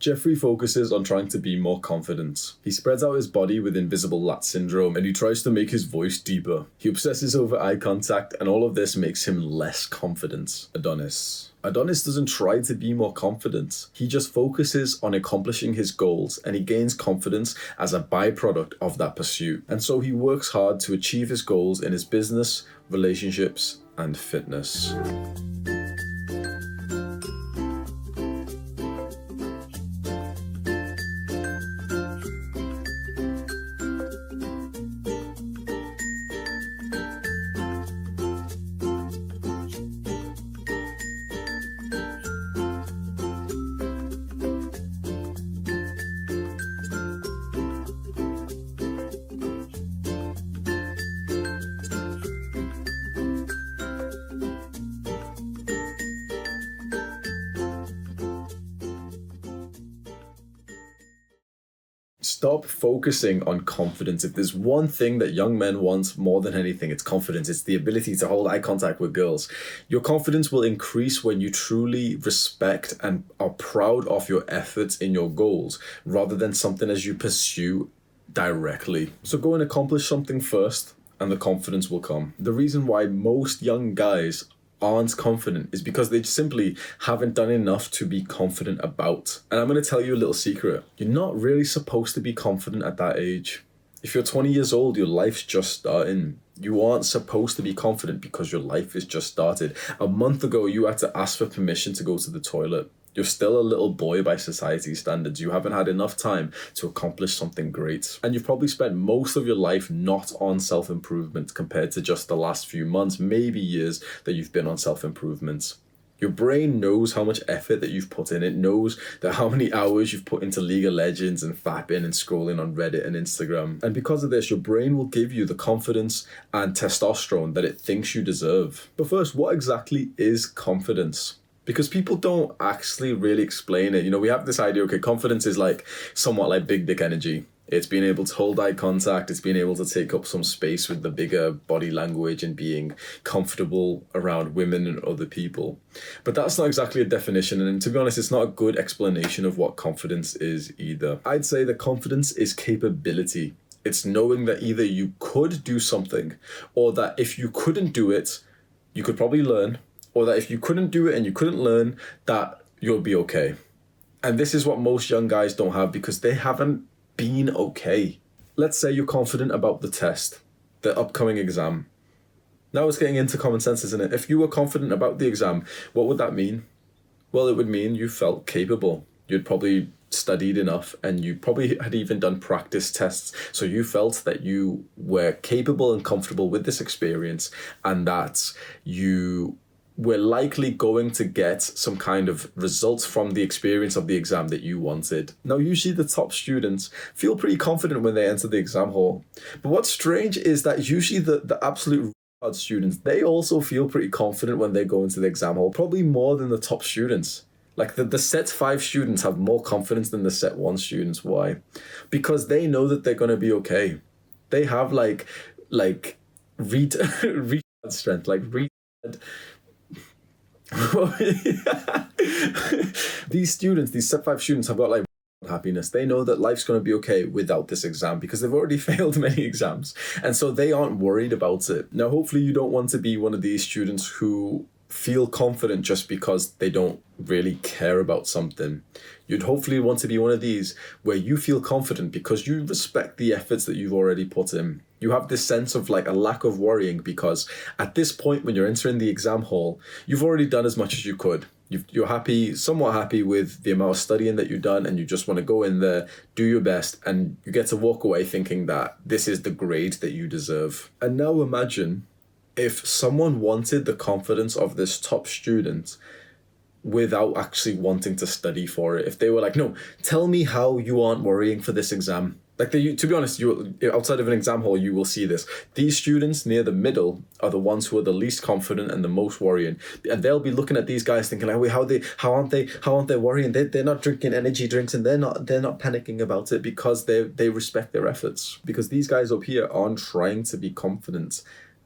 Jeffrey focuses on trying to be more confident. He spreads out his body with invisible lat syndrome and he tries to make his voice deeper. He obsesses over eye contact and all of this makes him less confident. Adonis doesn't try to be more confident. He just focuses on accomplishing his goals and he gains confidence as a byproduct of that pursuit. And so he works hard to achieve his goals in his business, relationships, and fitness. Stop focusing on confidence. If there's one thing that young men want more than anything, it's confidence. It's the ability to hold eye contact with girls. Your confidence will increase when you truly respect and are proud of your efforts in your goals, rather than something as you pursue directly. So go and accomplish something first, and the confidence will come. The reason why most young guys aren't confident is because they simply haven't done enough to be confident about. And I'm going to tell you a little secret. You're not really supposed to be confident at that age. If you're 20 years old, your life's just starting. You aren't supposed to be confident because your life is just started. A month ago, you had to ask for permission to go to the toilet. You're still a little boy by society standards. You haven't had enough time to accomplish something great. And you've probably spent most of your life not on self-improvement compared to just the last few months, maybe years that you've been on self-improvement. Your brain knows how much effort that you've put in. It knows that how many hours you've put into League of Legends and fapping and scrolling on Reddit and Instagram. And because of this, your brain will give you the confidence and testosterone that it thinks you deserve. But first, what exactly is confidence? Because people don't actually really explain it. You know, we have this idea, okay, confidence is like somewhat like big dick energy. It's being able to hold eye contact. It's being able to take up some space with the bigger body language and being comfortable around women and other people. But that's not exactly a definition. And to be honest, it's not a good explanation of what confidence is either. I'd say that confidence is capability. It's knowing that either you could do something, or that if you couldn't do it, you could probably learn, or that if you couldn't do it and you couldn't learn, that you'll be okay. And this is what most young guys don't have because they haven't been okay. Let's say you're confident about the test, the upcoming exam. Now it's getting into common sense, isn't it? If you were confident about the exam, what would that mean? Well, it would mean you felt capable. You'd probably studied enough and you probably had even done practice tests. So you felt that you were capable and comfortable with this experience and that you we're likely going to get some kind of results from the experience of the exam that you wanted. Now, usually the top students feel pretty confident when they enter the exam hall. But what's strange is that usually the absolute students, they also feel pretty confident when they go into the exam hall, probably more than the top students. Like the set 5 students have more confidence than the set 1 students. Why? Because they know that they're going to be okay. They have like retard strength, like retard. These set 5 students have got like happiness. They know that life's going to be okay without this exam because they've already failed many exams. And so they aren't worried about it. Now, hopefully you don't want to be one of these students who feel confident just because they don't really care about something. You'd hopefully want to be one of these where you feel confident because you respect the efforts that you've already put in. You have this sense of like a lack of worrying because at this point when you're entering the exam hall, you've already done as much as you could. You're somewhat happy with the amount of studying that you've done, and you just want to go in there, do your best, and you get to walk away thinking that this is the grade that you deserve. And now imagine if someone wanted the confidence of this top student without actually wanting to study for it. If they were like, no, tell me how you aren't worrying for this exam. Like, to be honest, you outside of an exam hall, you will see this. These students near the middle are the ones who are the least confident and the most worrying. And they'll be looking at these guys thinking, like, wait, how aren't they worrying? They're not drinking energy drinks and they're not panicking about it because they respect their efforts. Because these guys up here aren't trying to be confident.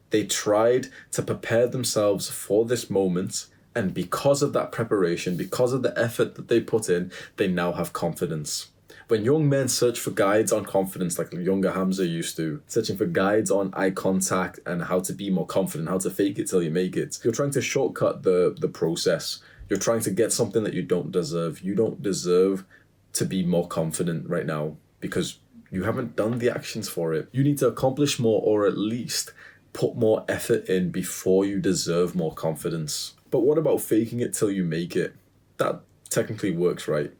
They tried to prepare themselves for this moment, And because of that preparation, because of the effort that they put in, they now have confidence. When young men search for guides on confidence, like younger Hamza used to, searching for guides on eye contact and how to be more confident, how to fake it till you make it, you're trying to shortcut the process. You're trying to get something that you don't deserve. You don't deserve to be more confident right now because you haven't done the actions for it. You need to accomplish more, or at least put more effort in before you deserve more confidence. But what about faking it till you make it? That technically works, right?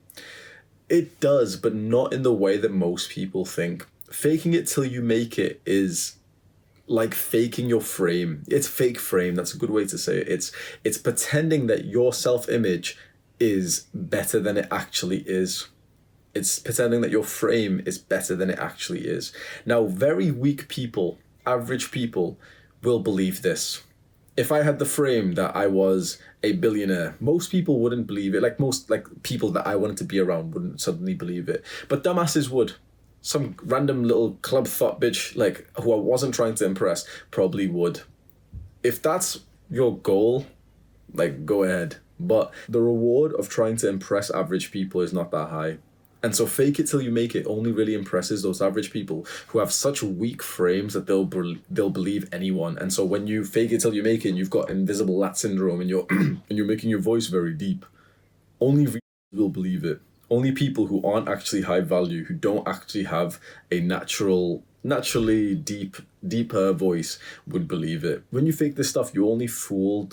It does, but not in the way that most people think. Faking it till you make it is like faking your frame. It's fake frame. That's a good way to say it. It's pretending that your self-image is better than it actually is. It's pretending that your frame is better than it actually is. Now, very weak people, average people, will believe this. If I had the frame that I was a billionaire, most people wouldn't believe it. Most people that I wanted to be around wouldn't suddenly believe it. But dumbasses would. Some random little club thought bitch, who I wasn't trying to impress, probably would. If that's your goal, go ahead. But the reward of trying to impress average people is not that high. And so fake it till you make it only really impresses those average people who have such weak frames that they'll believe anyone. And so when you fake it till you make it, and you've got invisible lat syndrome and you're and you're making your voice very deep, only will believe it. Only people who aren't actually high value, who don't actually have a naturally deeper voice would believe it. When you fake this stuff, you only fool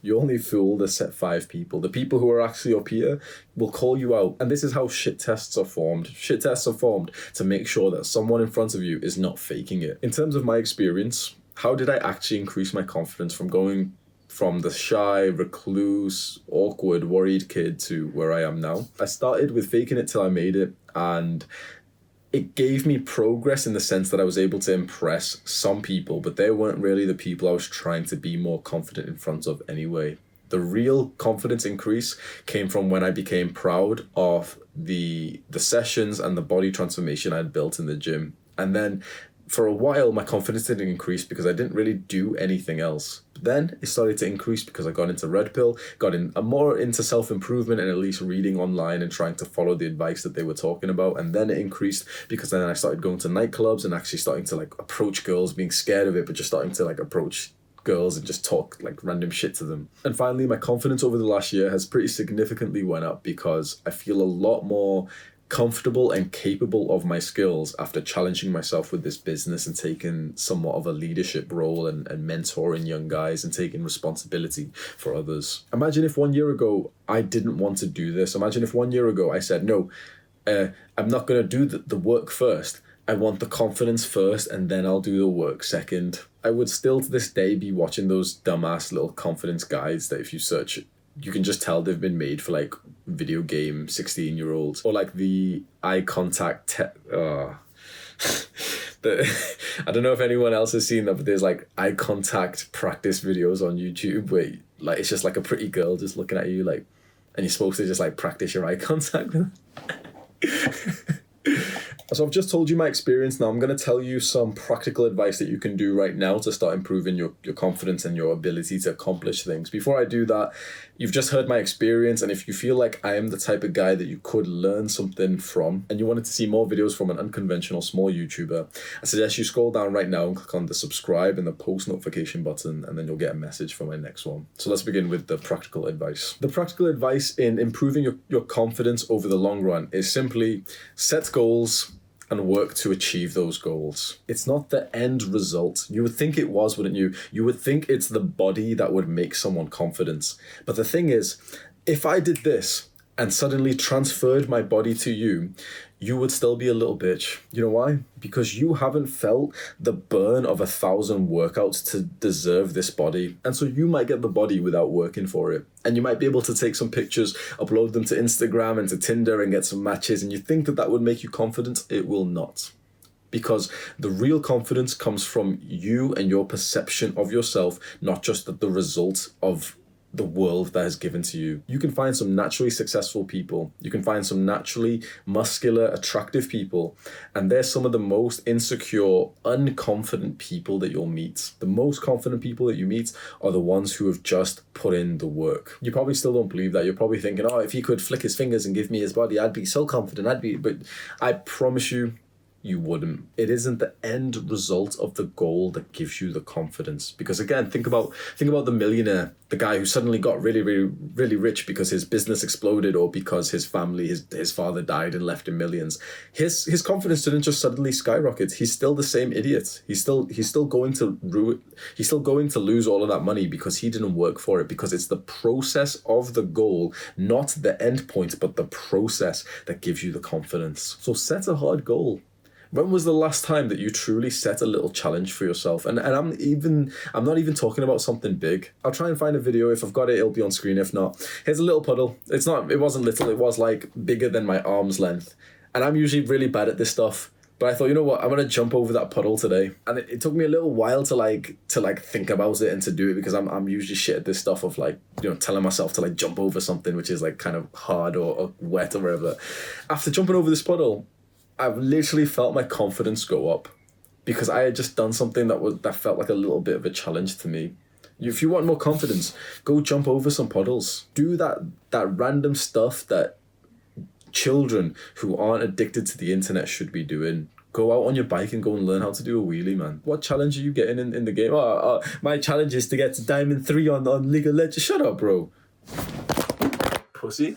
you only fool the set 5 people. The people who are actually up here will call you out. And this is how shit tests are formed. Shit tests are formed to make sure that someone in front of you is not faking it. In terms of my experience, how did I actually increase my confidence from going from the shy, recluse, awkward, worried kid to where I am now? I started with faking it till I made it, and it gave me progress in the sense that I was able to impress some people, but they weren't really the people I was trying to be more confident in front of anyway. The real confidence increase came from when I became proud of the sessions and the body transformation I'd built in the gym. And then for a while, my confidence didn't increase because I didn't really do anything else. But then it started to increase because I got into Red Pill, got more into self-improvement and at least reading online and trying to follow the advice that they were talking about. And then it increased because then I started going to nightclubs and actually starting to approach girls, being scared of it, but just starting to approach girls and just talk random shit to them. And finally, my confidence over the last year has pretty significantly went up because I feel a lot more comfortable and capable of my skills after challenging myself with this business and taking somewhat of a leadership role and mentoring young guys and taking responsibility for others. Imagine if 1 year ago I didn't want to do this. Imagine if 1 year ago I said, no, I'm not going to do the work first. I want the confidence first and then I'll do the work second. I would still to this day be watching those dumbass little confidence guides that if you search it, you can just tell they've been made for video game 16-year-olds, or the eye contact I don't know if anyone else has seen that, but there's eye contact practice videos on YouTube where it's just a pretty girl just looking at you and you're supposed to just practice your eye contact. So I've just told you my experience. Now I'm going to tell you some practical advice that you can do right now to start improving your confidence and your ability to accomplish things. Before I do that, you've just heard my experience, and if you feel like I am the type of guy that you could learn something from and you wanted to see more videos from an unconventional small YouTuber, I suggest you scroll down right now and click on the subscribe and the post notification button, and then you'll get a message for my next one. So let's begin with the practical advice. The practical advice in improving your confidence over the long run is simply set goals and work to achieve those goals. It's not the end result. You would think it was, wouldn't you? You would think it's the body that would make someone confident. But the thing is, if I did this and suddenly transferred my body to you, you would still be a little bitch. You know why? Because you haven't felt the burn of 1,000 workouts to deserve this body. And so you might get the body without working for it. And you might be able to take some pictures, upload them to Instagram and to Tinder and get some matches. And you think that would make you confident. It will not. Because the real confidence comes from you and your perception of yourself, not just the result of the world that has given to you. You can find some naturally successful people. You can find some naturally muscular, attractive people. And they're some of the most insecure, unconfident people that you'll meet. The most confident people that you meet are the ones who have just put in the work. You probably still don't believe that. You're probably thinking, oh, if he could flick his fingers and give me his body, I'd be so confident. But I promise you, you wouldn't. It isn't the end result of the goal that gives you the confidence. Because again, think about the millionaire, the guy who suddenly got really, really, really rich because his business exploded or because his family, his father died and left him millions. His confidence didn't just suddenly skyrocket. He's still the same idiot. He's still going to lose all of that money because he didn't work for it, because it's the process of the goal, not the end point, but the process that gives you the confidence. So set a hard goal. When was the last time that you truly set a little challenge for yourself? And I'm not even talking about something big. I'll try and find a video. If I've got it, it'll be on screen. If not, here's a little puddle. It wasn't little, it was like bigger than my arm's length. And I'm usually really bad at this stuff. But I thought, you know what, I'm gonna jump over that puddle today. And it took me a little while to think about it and to do it, because I'm usually shit at this stuff of telling myself to jump over something which is kind of hard or wet or whatever. After jumping over this puddle, I've literally felt my confidence go up, because I had just done something that felt like a little bit of a challenge to me. If you want more confidence, go jump over some puddles. Do that random stuff that children who aren't addicted to the internet should be doing. Go out on your bike and go and learn how to do a wheelie, man. What challenge are you getting in the game? My challenge is to get to Diamond 3 on League of Legends. Shut up, bro. Pussy.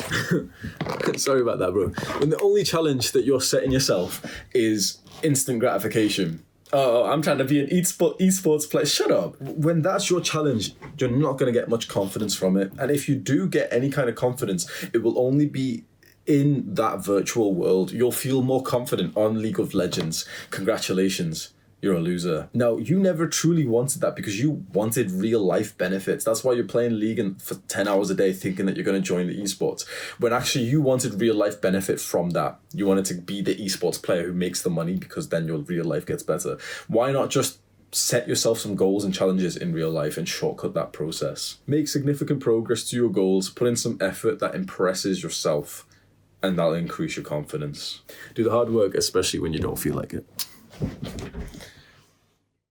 Sorry about that, bro. When the only challenge that you're setting yourself is instant gratification. Oh, I'm trying to be an esports player. Shut up. When that's your challenge, you're not going to get much confidence from it. And if you do get any kind of confidence, it will only be in that virtual world. You'll feel more confident on League of Legends. Congratulations. You're a loser. No, you never truly wanted that, because you wanted real life benefits. That's why you're playing League for 10 hours a day thinking that you're going to join the esports, when actually you wanted real life benefit from that. You wanted to be the esports player who makes the money, because then your real life gets better. Why not just set yourself some goals and challenges in real life and shortcut that process? Make significant progress to your goals, put in some effort that impresses yourself, and that'll increase your confidence. Do the hard work, especially when you don't feel like it.